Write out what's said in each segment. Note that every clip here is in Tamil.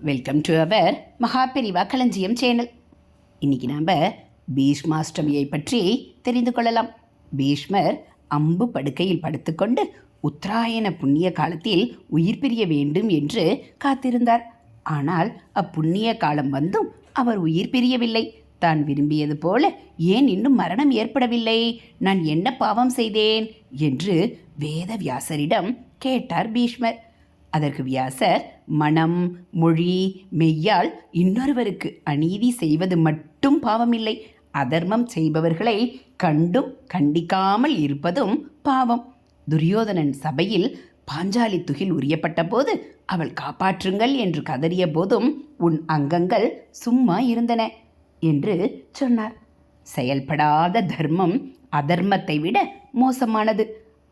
வெல்கம் டு அவர் மகாபெரிவா களஞ்சியம் சேனல். இன்றைக்கி நாம் பீஷ்மாஷ்டமியை பற்றி தெரிந்து கொள்ளலாம். பீஷ்மர் அம்பு படுக்கையில் படுத்துக்கொண்டு உத்தராயண புண்ணிய காலத்தில் உயிர் பிரிய வேண்டும் என்று காத்திருந்தார். ஆனால் அப்புண்ணிய காலம் வந்தும் அவர் உயிர் பிரியவில்லை. தான் விரும்பியது போல ஏன் இன்னும் மரணம் ஏற்படவில்லை? நான் என்ன பாவம் செய்தேன் என்று வேதவியாசரிடம் கேட்டார் பீஷ்மர். அதற்கு வியாசர், மனம், மொழி, மெய்யால் இன்னொருவருக்கு அநீதி செய்வது மட்டும் பாவமில்லை, அதர்மம் செய்பவர்களை கண்டும் கண்டிக்காமல் இருப்பதும் பாவம். துரியோதனன் சபையில் பாஞ்சாலி துகில் உரியப்பட்ட போது அவள் காப்பாற்றுங்கள் என்று கதறிய போதும் உன் அங்கங்கள் சும்மா இருந்தன என்று சொன்னார். செயல்படாத தர்மம் அதர்மத்தை விட மோசமானது.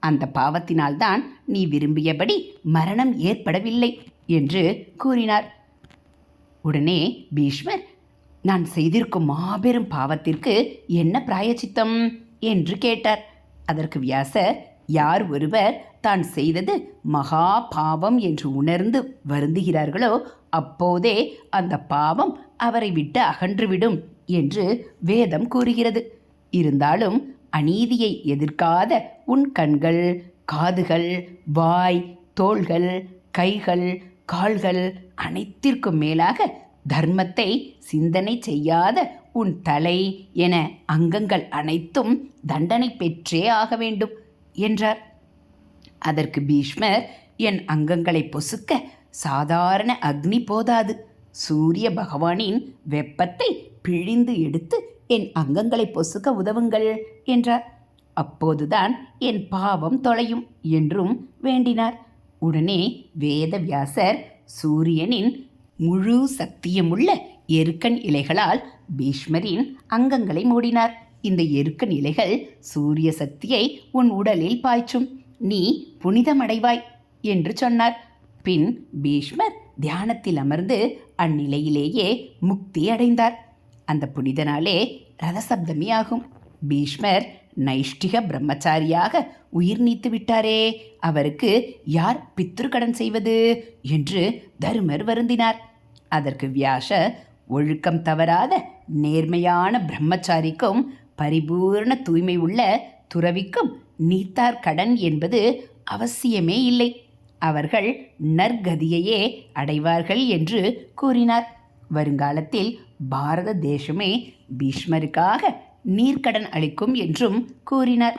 அந்த பாவத்தினால்தான் நீ விரும்பியபடி மரணம் ஏற்படவில்லை என்று கூறினார். உடனே பீஷ்மர், நான் செய்திருக்கும் மாபெரும் பாவத்திற்கு என்ன பிராயச்சித்தம் என்று கேட்டார். அதற்கு வியாசர், யார் ஒருவர் தான் செய்தது மகா பாவம் என்று உணர்ந்து வருந்துகிறார்களோ அப்போதே அந்த பாவம் அவரை விட்டு அகன்றுவிடும் என்று வேதம் கூறுகிறது. இருந்தாலும் அநீதியை எதிர்க்காத உன் கண்கள், காதுகள், வாய், தோள்கள், கைகள், கால்கள் அனைத்திற்கும் மேலாக தர்மத்தை சிந்தனை செய்யாத உன் தலை என அங்கங்கள் அனைத்தும் தண்டனை பெற்றே ஆக வேண்டும் என்றார். அதற்கு பீஷ்மர், என் அங்கங்களை பொசுக்க சாதாரண அக்னி போதாது, சூரிய பகவானின் வெப்பத்தை பிழிந்து எடுத்து என் அங்கங்களை பொசுக்க உதவுங்கள் என்றார். அப்போதுதான் என் பாவம் தொலையும் என்றும் வேண்டினார். உடனே வேதவியாசர் சூரியனின் முழு சக்தியுமுள்ள எருக்கன் இலைகளால் பீஷ்மரின் அங்கங்களை மூடினார். இந்த எருக்கன் இலைகள் சூரிய சக்தியை உன் உடலில் பாய்ச்சும், நீ புனிதமடைவாய் என்று சொன்னார். பின் பீஷ்மர் தியானத்தில் அமர்ந்து அந்நிலையிலேயே முக்தி அடைந்தார். அந்த புனித நாளே ரதசப்தமி ஆகும். பீஷ்மர் நைஷ்டிக பிரம்மச்சாரியாக உயிர் நீத்து விட்டாரே, அவருக்கு யார் பித்ருக்கடன் செய்வது என்று தருமர் வருந்தினார். அதற்கு வியாசர், ஒழுக்கம் தவறாத நேர்மையான பிரம்மச்சாரிக்கும் பரிபூர்ண தூய்மை உள்ள துறவிக்கும் நீத்தார் கடன் என்பது அவசியமே இல்லை, அவர்கள் நற்கதியையே அடைவார்கள் என்று கூறினார். வருங்காலத்தில் பாரத தேசமே பீஷ்மருக்காக நீர்க்கடன் அளிக்கும் என்றும் கூறினார்.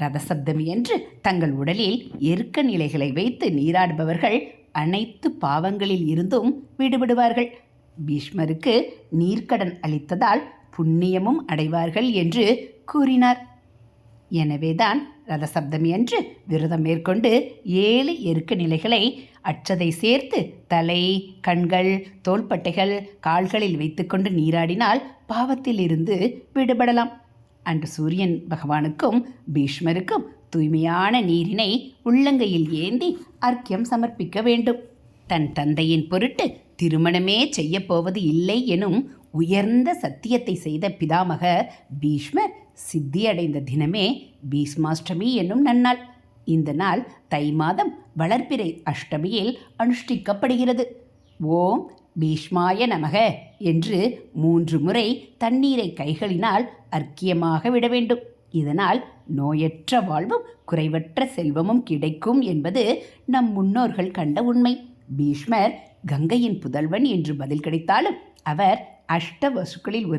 ரதசப்தமி என்று தங்கள் உடலில் எருக்க நிலைகளை வைத்து நீராடுபவர்கள் அனைத்து பாவங்களில் இருந்தும் விடுபடுவார்கள். பீஷ்மருக்கு நீர்க்கடன் அளித்ததால் புண்ணியமும் அடைவார்கள் என்று கூறினார். எனவேதான் ரதசப்தமி அன்று விரதம் மேற்கொண்டு 7 எருக்க நிலைகளை அச்சதை சேர்த்து தலை, கண்கள், தோள்பட்டைகள், கால்களில் வைத்துக்கொண்டு நீராடினால் பாவத்தில் இருந்து விடுபடலாம். அன்று சூரியன் பகவானுக்கும் பீஷ்மருக்கும் தூய்மையான நீரினை உள்ளங்கையில் ஏந்தி அர்க்கியம் சமர்ப்பிக்க வேண்டும். தன் தந்தையின் பொருட்டு திருமணமே செய்யப்போவது இல்லை எனும் உயர்ந்த சத்தியத்தை செய்த பிதாமக பீஷ்மர் சித்தியடைந்த தினமே பீஷ்மாஷ்டமி என்னும் நன்னாள். இந்த நாள் தை மாதம் வளர்பிறை அஷ்டமியில் அனுஷ்டிக்கப்படுகிறது. ஓம் பீஷ்மாய நமக என்று 3 முறை தண்ணீரை கைகளினால் அர்க்கியமாக விட வேண்டும். இதனால் நோயற்ற வாழ்வும் குறைவற்ற செல்வமும் கிடைக்கும் என்பது நம் முன்னோர்கள் கண்ட உண்மை. பீஷ்மர் கங்கையின் புதல்வன் என்று பதில் கிடைத்தாலும் அவர் அஷ்டவசுக்களில்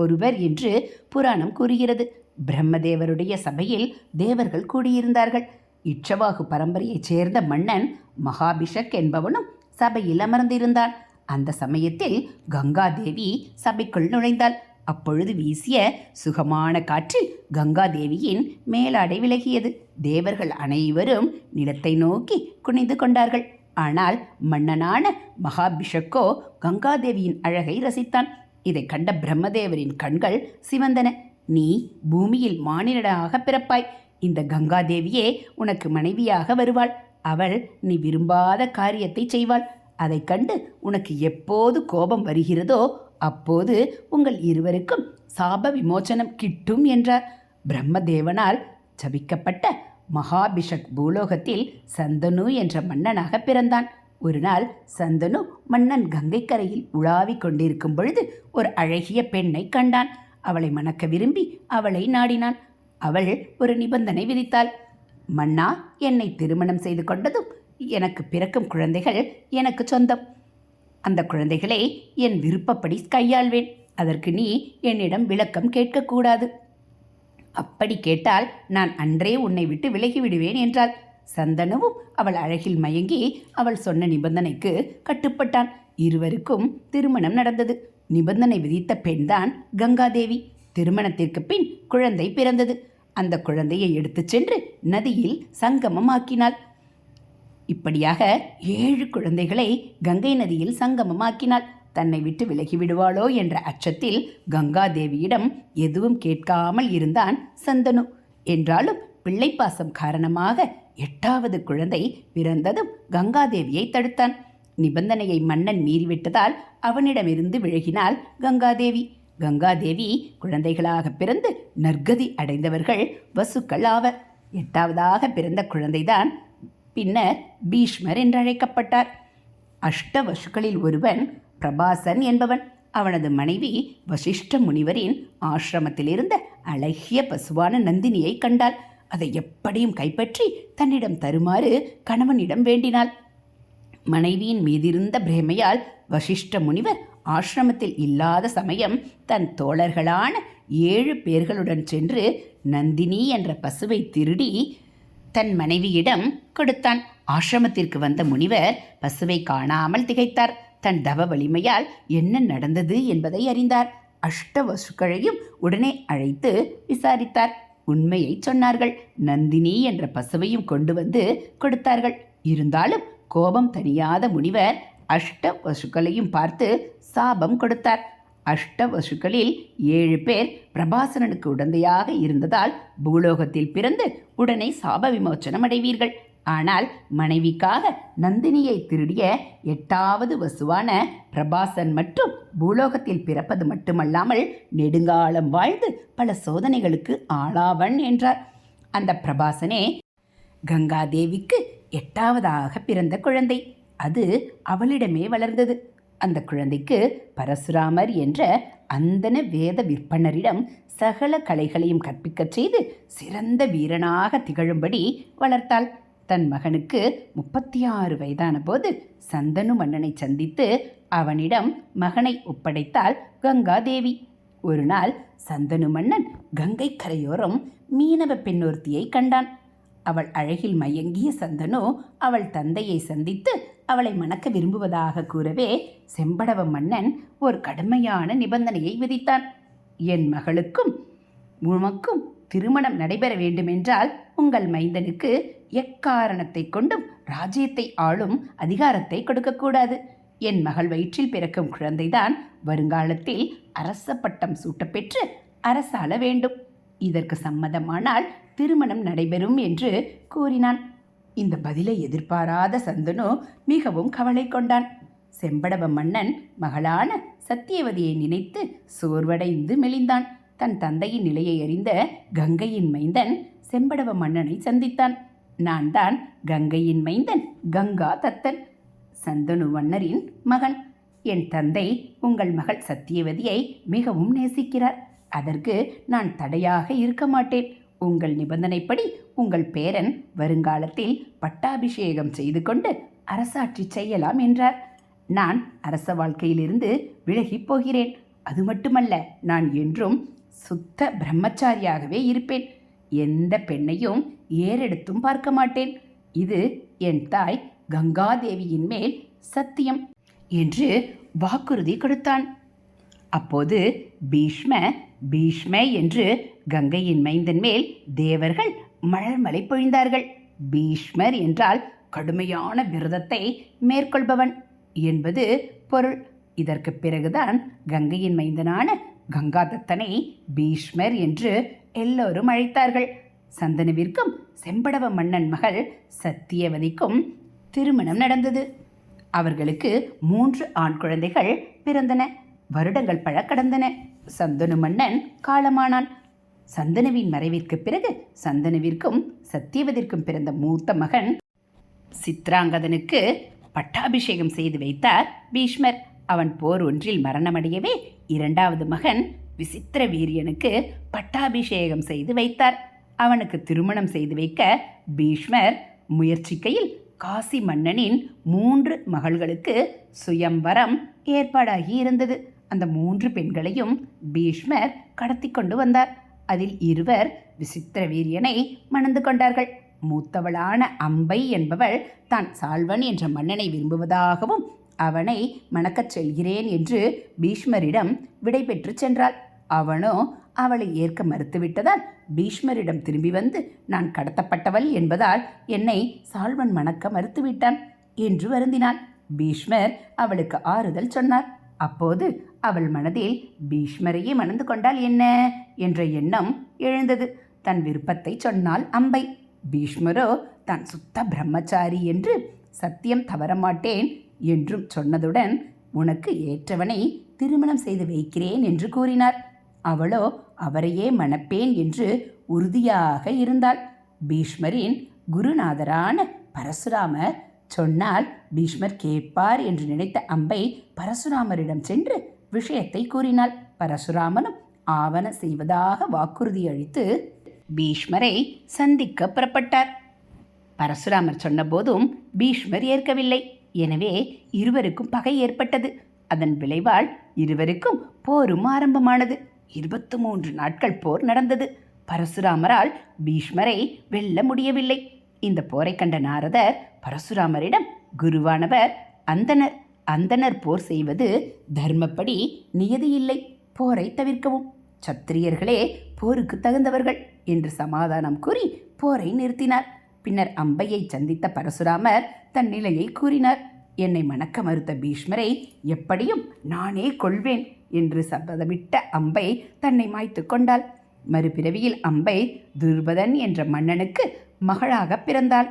ஒருவர் என்று புராணம் கூறுகிறது. பிரம்மதேவருடைய சபையில் தேவர்கள் கூடியிருந்தார்கள். இட்சவாகு பரம்பரையைச் சேர்ந்த மன்னன் மகாபிஷக் என்பவனும் சபையில் அமர்ந்திருந்தான். அந்த சமயத்தில் கங்காதேவி சபைக்குள் நுழைந்தாள். அப்பொழுது வீசிய சுகமான காற்றில் கங்காதேவியின் மேலாடை விலகியது. தேவர்கள் அனைவரும் நிலத்தை நோக்கி குனிந்து கொண்டார்கள். ஆனால் மன்னனான மகாபிஷக்கோ கங்காதேவியின் அழகை ரசித்தான். இதை கண்ட பிரம்மதேவரின் கண்கள் சிவந்தன. நீ பூமியில் மானிடனாக பிறப்பாய், இந்த கங்காதேவியே உனக்கு மனைவியாக வருவாள். அவள் நீ விரும்பாத காரியத்தை செய்வாள். அதை கண்டு உனக்கு எப்போது கோபம் வருகிறதோ அப்போது உங்கள் இருவருக்கும் சாப விமோச்சனம் கிட்டும் என்றார். பிரம்மதேவனால் ஜபிக்கப்பட்ட மகாபிஷக் பூலோகத்தில் சந்தனு என்ற மன்னனாக பிறந்தான். ஒரு நாள் சந்தனு மன்னன் கங்கைக்கரையில் உலாவிக் கொண்டிருக்கும் பொழுது ஒரு அழகிய பெண்ணை கண்டான். அவளை மணக்க விரும்பி அவளை நாடினான். அவள் ஒரு நிபந்தனை விதித்தாள். மன்னா, என்னை திருமணம் செய்து கொண்டதும் எனக்கு பிறக்கும் குழந்தைகள் எனக்கு சொந்தம். அந்த குழந்தைகளை என் விருப்பப்படி கையாள்வேன். அதற்கு நீ என்னிடம் விளக்கம் கேட்கக்கூடாது. அப்படி கேட்டால் நான் அன்றே உன்னை விட்டு விலகி விடுவேன் என்றாள். சந்தனுவும் அவள் அழகில் மயங்கி அவள் சொன்ன நிபந்தனைக்கு கட்டுப்பட்டான். இருவருக்கும் திருமணம் நடந்தது. நிபந்தனை விதித்த பெண்தான் கங்காதேவி. திருமணத்திற்கு பின் குழந்தை பிறந்தது. அந்த குழந்தையை எடுத்துச் சென்று நதியில் சங்கமமாக்கினாள். இப்படியாக 7 குழந்தைகளை கங்கை நதியில் சங்கமமாக்கினாள். தன்னை விட்டு விலகிவிடுவாளோ என்ற அச்சத்தில் கங்காதேவியிடம் எதுவும் கேட்காமல் இருந்தான் சந்தனு. என்றாலும் பிள்ளைப்பாசம் காரணமாக 8வது குழந்தை பிறந்ததும் கங்காதேவியை தடுத்தான். நிபந்தனையை மன்னன் மீறிவிட்டதால் அவனிடமிருந்து விலகினாள் கங்காதேவி. கங்காதேவி குழந்தைகளாக பிறந்து நற்கதி அடைந்தவர்கள் வசுக்கள் ஆவர். 8வதாக பிறந்த குழந்தைதான் பின்னர் பீஷ்மர் என்றழைக்கப்பட்டார். அஷ்டவசுக்களில் ஒருவன் பிரபாசன் என்பவன். அவனது மனைவி வசிஷ்ட முனிவரின் ஆசிரமத்தில் இருந்த அழகிய பசுவான நந்தினியை கண்டாள். அதை எப்படியும் கைப்பற்றி தன்னிடம் தருமாறு கணவனிடம் வேண்டினாள். மனைவியின் மீதிருந்த பிரேமையால் வசிஷ்ட முனிவர் ஆசிரமத்தில் இல்லாத சமயம் தன் தோழர்களான 7 பேர்களுடன் சென்று நந்தினி என்ற பசுவை திருடி தன் மனைவியிடம் கொடுத்தான். ஆசிரமத்திற்கு வந்த முனிவர் பசுவை காணாமல் திகைத்தார். தன் தவ வலிமையால் என்ன நடந்தது என்பதை அறிந்தார். அஷ்டவசுக்களையும் உடனே அழைத்து விசாரித்தார். உண்மையை சொன்னார்கள். நந்தினி என்ற பசுவையும் கொண்டு வந்து கொடுத்தார்கள். இருந்தாலும் கோபம் தணியாத முனிவர் அஷ்டவசுக்களையும் பார்த்து சாபம் கொடுத்தார். அஷ்டவசுக்களில் 7 பேர் பிரபாசனனுக்கு உடந்தையாக இருந்ததால் பூலோகத்தில் பிறந்து உடனே சாப விமோச்சனம் அடைவீர்கள். ஆனால் மனைவிக்காக நந்தினியை திருடிய 8வது வசுவான பிரபாசன் மற்றும் பூலோகத்தில் பிறப்பது மட்டுமல்லாமல் நெடுங்காலம் வாழ்ந்து பல சோதனைகளுக்கு ஆளாவன் என்றார். அந்த பிரபாசனே கங்காதேவிக்கு 8வதாக பிறந்த குழந்தை. அது அவளிடமே வளர்ந்தது. அந்த குழந்தைக்கு பரசுராமர் என்ற அந்தன வேத விற்பனரிடம் சகல கலைகளையும் கற்பிக்கச் செய்து சிறந்த வீரனாக திகழும்படி வளர்த்தாள். தன் மகனுக்கு 36 வயதான போது சந்தனு மன்னனை சந்தித்து அவனிடம் மகனை ஒப்படைத்தாள் கங்காதேவி. ஒரு நாள் சந்தனு மன்னன் கங்கை கரையோரம் மீனவ பெண்ணொருத்தியை கண்டான். அவள் அழகில் மயங்கிய சந்தனு அவள் தந்தையை சந்தித்து அவளை மணக்க விரும்புவதாக கூறவே செம்படவ மன்னன் ஒரு கடுமையான நிபந்தனையை விதித்தான். என் மகளுக்கும் உமக்கும் திருமணம் நடைபெற வேண்டுமென்றால் உங்கள் மைந்தனுக்கு எக்காரணத்தை கொண்டும் ராஜ்யத்தை ஆளும் அதிகாரத்தை கொடுக்கக்கூடாது. என் மகள் வயிற்றில் பிறக்கும் குழந்தைதான் வருங்காலத்தில் அரச பட்டம் சூட்டப்பெற்று அரசாள வேண்டும். இதற்கு சம்மதமானால் திருமணம் நடைபெறும் என்று கூறினான். இந்த பதிலை எதிர்பாராத சந்தனு மிகவும் கவலை கொண்டான். செம்படவ மன்னன் மகளான சத்தியவதியை நினைத்து சோர்வடைந்து மெலிந்தான். தன் தந்தையின் நிலையை அறிந்த கங்கையின் மைந்தன் செம்படவ மன்னனை சந்தித்தான். நான் தான் கங்கையின் மைந்தன் கங்கா தத்தன், சந்தனு மன்னரின் மகன். என் தந்தை உங்கள் மகள் சத்தியவதியை மிகவும் நேசிக்கிறார். அதற்கு நான் தடையாக இருக்க மாட்டேன். உங்கள் நிபந்தனைப்படி உங்கள் பேரன் வருங்காலத்தில் பட்டாபிஷேகம் செய்து கொண்டு அரசாட்சி செய்யலாம் என்றார். நான் அரச வாழ்க்கையிலிருந்து விலகிப் போகிறேன். அது மட்டுமல்ல, நான் என்றும் சுத்த பிரம்மச்சாரியாகவே இருப்பேன். எந்த பெண்ணையும் ஏறெடுத்தும் பார்க்க மாட்டேன். இது என் தாய் கங்காதேவியின் மேல் சத்தியம் என்று வாக்குறுதி கொடுத்தான். அப்போது பீஷ்ம என்று கங்கையின் மைந்தன் மேல் தேவர்கள் மலர்மலை பொழிந்தார்கள். பீஷ்மர் என்றால் கடுமையான விரதத்தை மேற்கொள்பவன் என்பது பொருள். இதற்கு பிறகுதான் கங்கையின் மைந்தனான கங்காதத்தனை பீஷ்மர் என்று எல்லோரும் அழைத்தார்கள். சந்தனுவிற்கும் செம்படவ மன்னன் மகள் சத்தியவதிக்கும் திருமணம் நடந்தது. அவர்களுக்கு 3 ஆண் குழந்தைகள் பிறந்தன. வருடங்கள் பல கடந்தன. சந்தனு மன்னன் காலமானான். சந்தனுவின் மறைவிற்கு பிறகு சந்தனுவிற்கும் சத்தியவதிற்கும் பிறந்த மூத்த மகன் சித்ராங்கதனுக்கு பட்டாபிஷேகம் செய்து வைத்தார் பீஷ்மர். அவன் போர் ஒன்றில் மரணமடையவே இரண்டாவது மகன் விசித்திர வீரியனுக்கு பட்டாபிஷேகம் செய்து வைத்தார். அவனுக்கு திருமணம் செய்து வைக்க பீஷ்மர் முயற்சிக்கையில் காசி மன்னனின் 3 மகள்களுக்கு சுயம்வரம் ஏற்பாடாகி இருந்தது. அந்த 3 பெண்களையும் பீஷ்மர் கடத்தி கொண்டு வந்தார். அதில் 2 விசித்திர வீரியனை மணந்து கொண்டார்கள். மூத்தவளான அம்பை என்பவள் தான் சால்வன் என்ற மன்னனை விரும்புவதாகவும் அவனை மணக்கச் செல்கிறேன் என்று பீஷ்மரிடம் விடை பெற்று சென்றாள். அவனோ அவளை ஏற்க மறுத்துவிட்டதால் பீஷ்மரிடம் திரும்பி வந்து, நான் கடத்தப்பட்டவள் என்பதால் என்னை சால்வன் மணக்க மறுத்துவிட்டான் என்று வருந்தினாள். பீஷ்மர் அவளுக்கு ஆறுதல் சொன்னார். அப்போது அவள் மனதில் பீஷ்மரையே மணந்து கொண்டால் என்ன என்ற எண்ணம் எழுந்தது. தன் விருப்பத்தை சொன்னாள் அம்பை. பீஷ்மரோ தான் சுத்த பிரம்மச்சாரி என்று சத்தியம் தவறமாட்டேன் என்றும் சொன்னதுடன் உனக்கு ஏற்றவனை திருமணம் செய்து வைக்கிறேன் என்று கூறினார். அவளோ அவரையே மணப்பேன் என்று உறுதியாக இருந்தாள். பீஷ்மரின் குருநாதரான பரசுராமர் சொன்னால் பீஷ்மர் கேட்பார் என்று நினைத்த அம்பை பரசுராமரிடம் சென்று விஷயத்தை கூறினாள். பரசுராமனும் ஆவன செய்வதாக வாக்குறுதி அளித்து பீஷ்மரை சந்திக்க புறப்பட்டார். பரசுராமர் சொன்னபோதும் பீஷ்மர் ஏற்கவில்லை. எனவே இருவருக்கும் பகை ஏற்பட்டது. அதன் விளைவால் இருவருக்கும் போரும் ஆரம்பமானது. 23 நாட்கள் போர் நடந்தது. பரசுராமரால் பீஷ்மரை வெல்ல முடியவில்லை. இந்த போரை கண்ட நாரதர் பரசுராமரிடம், குருவானவர் அந்தனர் போர் செய்வது தர்மப்படி நியதியில்லை, போரை தவிர்க்கவும், சத்திரியர்களே போருக்கு தகுந்தவர்கள் என்று சமாதானம் கூறி போரை நிறுத்தினார். பின்னர் அம்பையை சந்தித்த பரசுராமர் தன் நிலையை கூறினார். என்னை மணக்க மறுத்த பீஷ்மரை எப்படியும் நானே கொள்வேன் என்று சபதமிட்ட அம்பை தன்னை மாய்த்து கொண்டாள். மறுபிறவியில் அம்பை துருபதன் என்ற மன்னனுக்கு மகளாக பிறந்தாள்.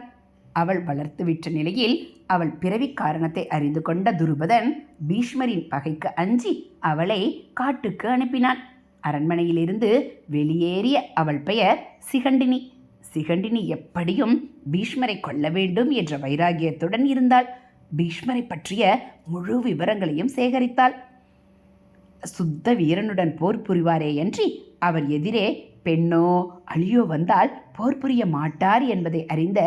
அவள் வளர்த்துவிட்ட நிலையில் அவள் பிறவி காரணத்தை அறிந்து கொண்ட துருபதன் பீஷ்மரின் பகைக்கு அஞ்சி அவளை காட்டுக்கு அனுப்பினான். அரண்மனையிலிருந்து வெளியேறிய அவள் பெயர் சிகண்டினி. சிகண்டினி எப்படியும் பீஷ்மரை கொல்ல வேண்டும் என்ற வைராகியத்துடன் இருந்தாள். பீஷ்மரை பற்றிய முழு விவரங்களையும் சேகரித்தாள். சுத்த வீரனுடன் போர் புரிவாரேயன்றி அவர் எதிரே பெண்ணோ அழியோ வந்தால் போர் புரிய மாட்டார் என்பதை அறிந்த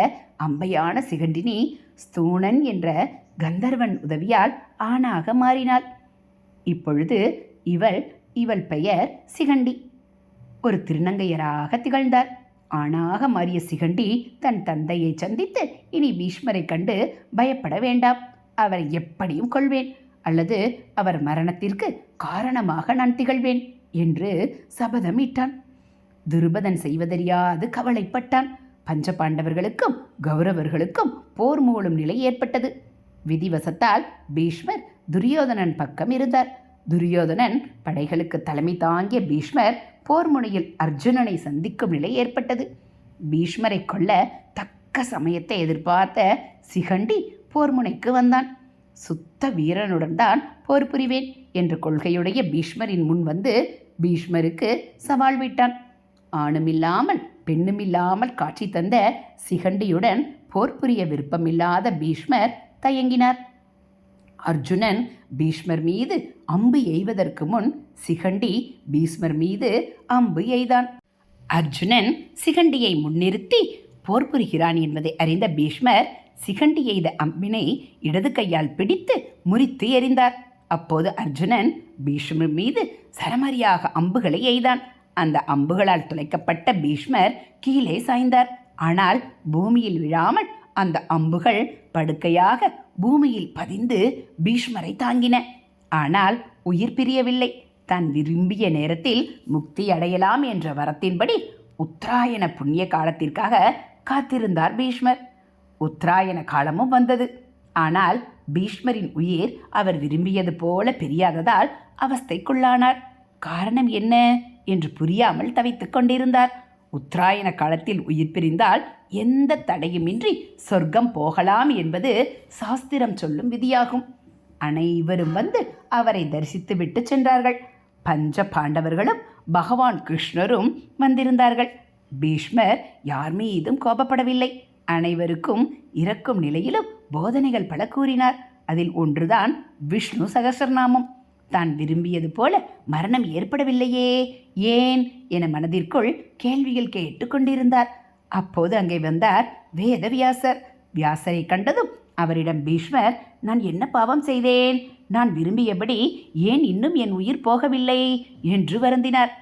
அம்பையான சிகண்டினி ஸ்தூணன் என்ற கந்தர்வன் உதவியால் ஆணாக மாறினாள். இப்பொழுது இவள் பெயர் சிகண்டி. ஒரு திருநங்கையராக திகழ்ந்தார். ஆணாக மாறிய சிகண்டி தன் தந்தையை சந்தித்து, இனி பீஷ்மரை கண்டு பயப்பட வேண்டாம், அவரை எப்படியும் கொள்வேன் அல்லது அவர் மரணத்திற்கு காரணமாக நான் திகழ்வேன் என்று சபதமிட்டான். துருபதன் செய்வதறியாது கவலைப்பட்டான். பஞ்ச பாண்டவர்களுக்கும் கௌரவர்களுக்கும் போர் மூளும் நிலை ஏற்பட்டது. விதிவசத்தால் பீஷ்மர் துரியோதனன் பக்கம் இருந்தார். துரியோதனன் படைகளுக்கு தலைமை தாங்கிய பீஷ்மர் போர் முனையில் அர்ஜுனனை சந்திக்கும் நிலை ஏற்பட்டது. பீஷ்மரை கொல்ல தக்க சமயத்தை எதிர்பார்த்த சிகண்டி போர் முனைக்கு வந்தான். சுத்த வீரனுடன் தான் போர் புரிவேன் என்ற கொள்கையுடைய பீஷ்மரின் முன் வந்து பீஷ்மருக்கு சவால் விட்டான். ஆணுமில்லாமல் பெண்ணுமில்லாமல் காட்சி தந்த சிகண்டியுடன் போர் புரிய விருப்பமில்லாத பீஷ்மர் தயங்கினார். அர்ஜுனன் பீஷ்மர் மீது அம்பு எய்வதற்கு முன் சிகண்டி பீஷ்மர் மீது அம்பு எய்தான். அர்ஜுனன் சிகண்டியை முன்னிறுத்தி போர் புரிகிறான் என்பதை அறிந்த பீஷ்மர் சிகண்டி எய்த அம்பினை இடது கையால் பிடித்து முறித்து எறிந்தார். அப்போது அர்ஜுனன் பீஷ்மர் மீது சரமாரியாக அம்புகளை எய்தான். அந்த அம்புகளால் துளைக்கப்பட்ட பீஷ்மர் கீழே சாய்ந்தார். ஆனால் பூமியில் விழாமல் அந்த அம்புகள் படுக்கையாக பூமியில் பதிந்து பீஷ்மரை தாங்கின. ஆனால் உயிர் பிரியவில்லை. தான் விரும்பிய நேரத்தில் முக்தி அடையலாம் என்ற வரத்தின்படி உத்தராயண புண்ணிய காலத்திற்காக காத்திருந்தார் பீஷ்மர். உத்தராயண காலமும் வந்தது. ஆனால் பீஷ்மரின் உயிர் அவர் விரும்பியது போல பிரியாததால் அவஸ்தைக்குள்ளானார். காரணம் என்ன என்று புரியாமல் தவித்துக் கொண்டிருந்தார். உத்தராயண காலத்தில் உயிர் பிரிந்தால் எந்த தடையுமின்றி சொர்க்கம் போகலாம் என்பது சாஸ்திரம் சொல்லும் விதியாகும். அனைவரும் வந்து அவரை தரிசித்து விட்டு சென்றார்கள். பஞ்ச பாண்டவர்களும் பகவான் கிருஷ்ணரும் வந்திருந்தார்கள். பீஷ்மர் யார் மீதும் கோபப்படவில்லை. அனைவருக்கும் இறக்கும் நிலையிலும் போதனைகள் பல கூறினார். அதில் ஒன்றுதான் விஷ்ணு சகஸ்ரநாமம். தான் விரும்பியது போல மரணம் ஏற்படவில்லையே, ஏன் என மனதிற்குள் கேள்விகள் கேட்டுக்கொண்டிருந்தார். அப்போது அங்கே வந்தார் வேதவியாசர். வியாசரை கண்டதும் அவரிடம் பீஷ்மர், நான் என்ன பாவம் செய்தேன்? நான் விரும்பியபடி ஏன் இன்னும் என் உயிர் போகவில்லை என்று வருந்தினார்.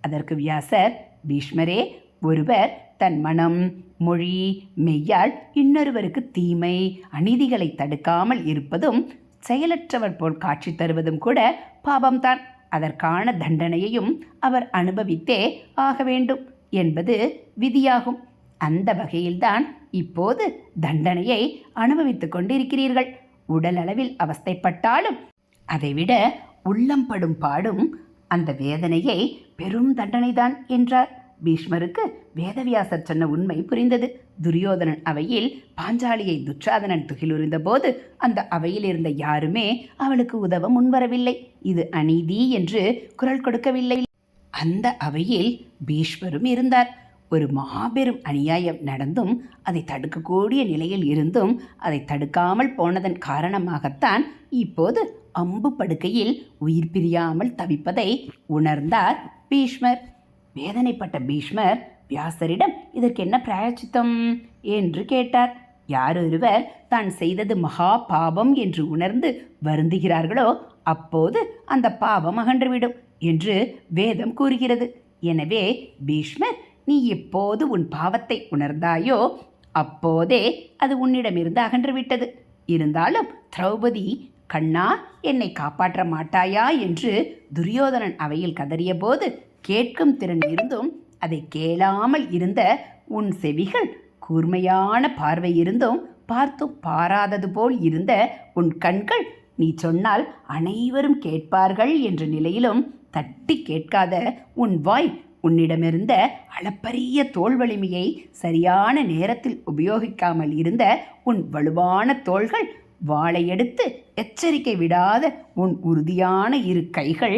அதற்கு வியாசர், பீஷ்மரே, ஒருவர் தன் மனம், மொழி, மெய்யால் இன்னொருவருக்கு தீமை, அநீதிகளை தடுக்காமல் இருப்பதும் செயலற்றவர் போல் காட்சி தருவதும் கூட பாவம்தான். அதற்கான தண்டனையையும் அவர் அனுபவித்தே ஆக வேண்டும் என்பது விதியாகும். அந்த வகையில்தான் இப்போது தண்டனையை அனுபவித்துக் கொண்டிருக்கிறீர்கள். உடல் அளவில் அவஸ்தைப்பட்டாலும் அதைவிட உள்ளம் படும் பாடும் அந்த வேதனையை பெரும் தண்டனைதான் என்றார். பீஷ்மருக்கு வேதவியாசர் சொன்ன உண்மை புரிந்தது. துரியோதனன் அவையில் பாஞ்சாலியை துச்சாதனன் துகிலுறிந்த போது அந்த அவையில் இருந்த யாருமே அவளுக்கு உதவ முன்வரவில்லை. இது அநீதி என்று குரல் கொடுக்கவில்லை. அந்த அவையில் பீஷ்மரும் இருந்தார். ஒரு மாபெரும் அநியாயம் நடந்தும் அதை தடுக்கக்கூடிய நிலையில் இருந்தும் அதை தடுக்காமல் போனதன் காரணமாகத்தான் இப்போது அம்பு படுக்கையில் உயிர் பிரியாமல் தவிப்பதை உணர்ந்தார் பீஷ்மர். வேதனைப்பட்ட பீஷ்மர் வியாசரிடம் இதற்கு என்ன பிராயச்சித்தம் என்று கேட்டார். யாரொருவர் தான் செய்தது மகா பாவம் என்று உணர்ந்து வருந்துகிறார்களோ அப்போது அந்த பாவம் அகன்றுவிடும் என்று வேதம் கூறுகிறது. எனவே பீஷ்மர், நீ எப்போது உன் பாவத்தை உணர்ந்தாயோ அப்போதே அது உன்னிடமிருந்து அகன்றுவிட்டது. இருந்தாலும் திரௌபதி, கண்ணா, என்னை காப்பாற்ற மாட்டாயா என்று துரியோதனன் அவையில் கதறிய போது கேட்கும் திறன் இருந்தும் அதை கேளாமல் இருந்த உன் செவிகள், கூர்மையான பார்வை இருந்தும் பார்த்தும் பாராதது போல் இருந்த உன் கண்கள், நீ சொன்னால் அனைவரும் கேட்பார்கள் என்ற நிலையிலும் தட்டி கேட்காத உன் வாய், உன்னிடமிருந்த அளப்பரிய தோல் வலிமையை சரியான நேரத்தில் உபயோகிக்காமல் இருந்த உன் வலுவான தோள்கள், வாளை எடுத்து எச்சரிக்கை விடாத உன் உறுதியான இரு கைகள்,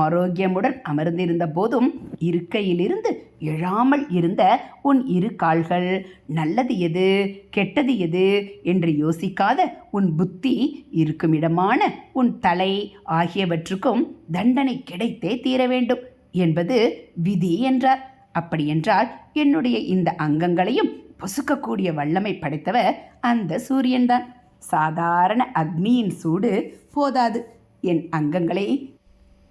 ஆரோக்கியமுடன் அமர்ந்திருந்த போதும் இருக்கையிலிருந்து எழாமல் இருந்த உன் இரு கால்கள், நல்லது எது கெட்டது எது என்று யோசிக்காத உன் புத்தி, இருக்குமிடமான உன் தலை ஆகியவற்றுக்கும் தண்டனை கிடைத்தே தீர வேண்டும் என்பது விதி என்றார். அப்படியென்றால் என்னுடைய இந்த அங்கங்களையும் பொசுக்கக்கூடிய வல்லமை படைத்தவர் அந்த சூரியன்தான். சாதாரண அக்னியின் சூடு போதாது, என் அங்கங்களை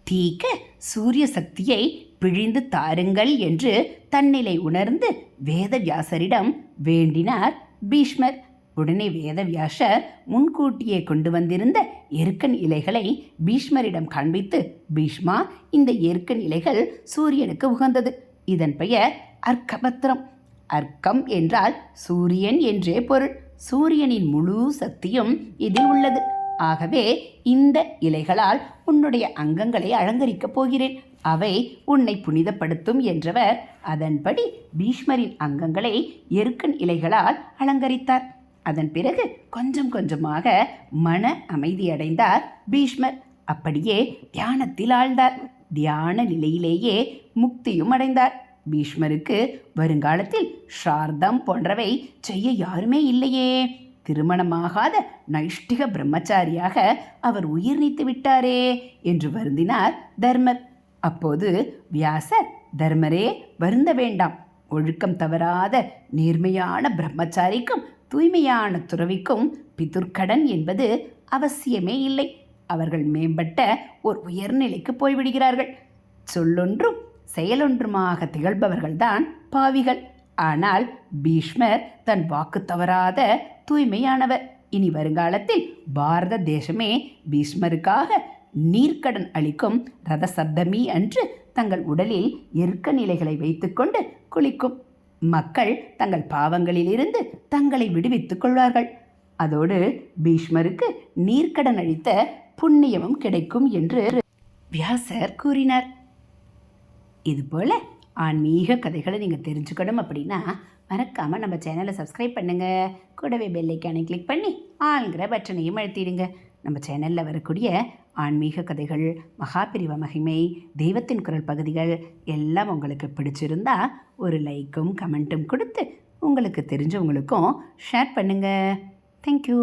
தீக்க சூரிய சக்தியை பிழிந்து தாருங்கள் என்று தன்னிலை உணர்ந்து வேதவியாசரிடம் வேண்டினார் பீஷ்மர். உடனே வேதவியாசர் முன்கூட்டியே கொண்டு வந்திருந்த எருக்கன் இலைகளை பீஷ்மரிடம் காண்பித்து, பீஷ்மா, இந்த எருக்கன் இலைகள் சூரியனுக்கு உகந்தது. இதன் பெயர் அர்க்கபத்திரம். அர்க்கம் என்றால் சூரியன் என்றே பொருள். சூரியனின் முழு சக்தியும் இதில் உள்ளது. ஆகவே இந்த இலைகளால் உன்னுடைய அங்கங்களை அலங்கரிக்கப் போகிறேன். அவை உன்னை புனிதப்படுத்தும் என்றவர் அதன்படி பீஷ்மரின் அங்கங்களை எருக்கன் இலைகளால் அலங்கரித்தார். அதன் பிறகு கொஞ்சம் கொஞ்சமாக மன அமைதியடைந்தார் பீஷ்மர். அப்படியே தியானத்தில் ஆழ்ந்தார். தியான நிலையிலேயே முக்தியும் அடைந்தார். பீஷ்மருக்கு வருங்காலத்தில் ஸ்ரார்த்தம் போன்றவை செய்ய யாருமே இல்லையே. திருமணமாகாத நைஷ்டிக பிரம்மச்சாரியாக அவர் உயிர் நீத்து விட்டாரே என்று வருந்தினார் தர்மர். அப்போது வியாசர், தர்மரே, வருந்த வேண்டாம். ஒழுக்கம் தவறாத நேர்மையான பிரம்மச்சாரிக்கும் தூய்மையான துறவிக்கும் பிதுர்க்கடன் என்பது அவசியமே இல்லை. அவர்கள் மேம்பட்ட ஒரு உயர்நிலைக்கு போய்விடுகிறார்கள். சொல்லொன்றும் செயலொன்றுமாக திகழ்பவர்கள்தான் பாவிகள். ஆனால் பீஷ்மர் தன் வாக்கு தவறாத தூய்மையானவர். இனி வருங்காலத்தில் பாரத தேசமே பீஷ்மருக்காக நீர்க்கடன் அளிக்கும் ரத சப்தமி அன்று தங்கள் உடலில் எருக்க நிலைகளை வைத்துக்கொண்டு குளிக்கும். மக்கள் தங்கள் பாவங்களிலிருந்து தங்களை விடுவித்துக் கொள்வார்கள். அதோடு பீஷ்மருக்கு நீர்க்கடன் அளித்த புண்ணியமும் கிடைக்கும் என்று வியாசர் கூறினார். இதுபோல் ஆன்மீக கதைகளை நீங்கள் தெரிஞ்சுக்கணும் அப்படின்னா மறக்காமல் நம்ம சேனலை சப்ஸ்கிரைப் பண்ணுங்கள். கூடவே பெல் ஐக்கானை கிளிக் பண்ணி ஆள்ங்கிற பட்டனையும் அழுத்திடுங்க. நம்ம சேனலில் வரக்கூடிய ஆன்மீக கதைகள், மகாபிரிவ மகிமை, தெய்வத்தின் குரல் பகுதிகள் எல்லாம் உங்களுக்கு பிடிச்சிருந்தா ஒரு லைக்கும் கமெண்ட்டும் கொடுத்து உங்களுக்கு தெரிஞ்சவங்களுக்கும் ஷேர் பண்ணுங்கள். தேங்க்யூ.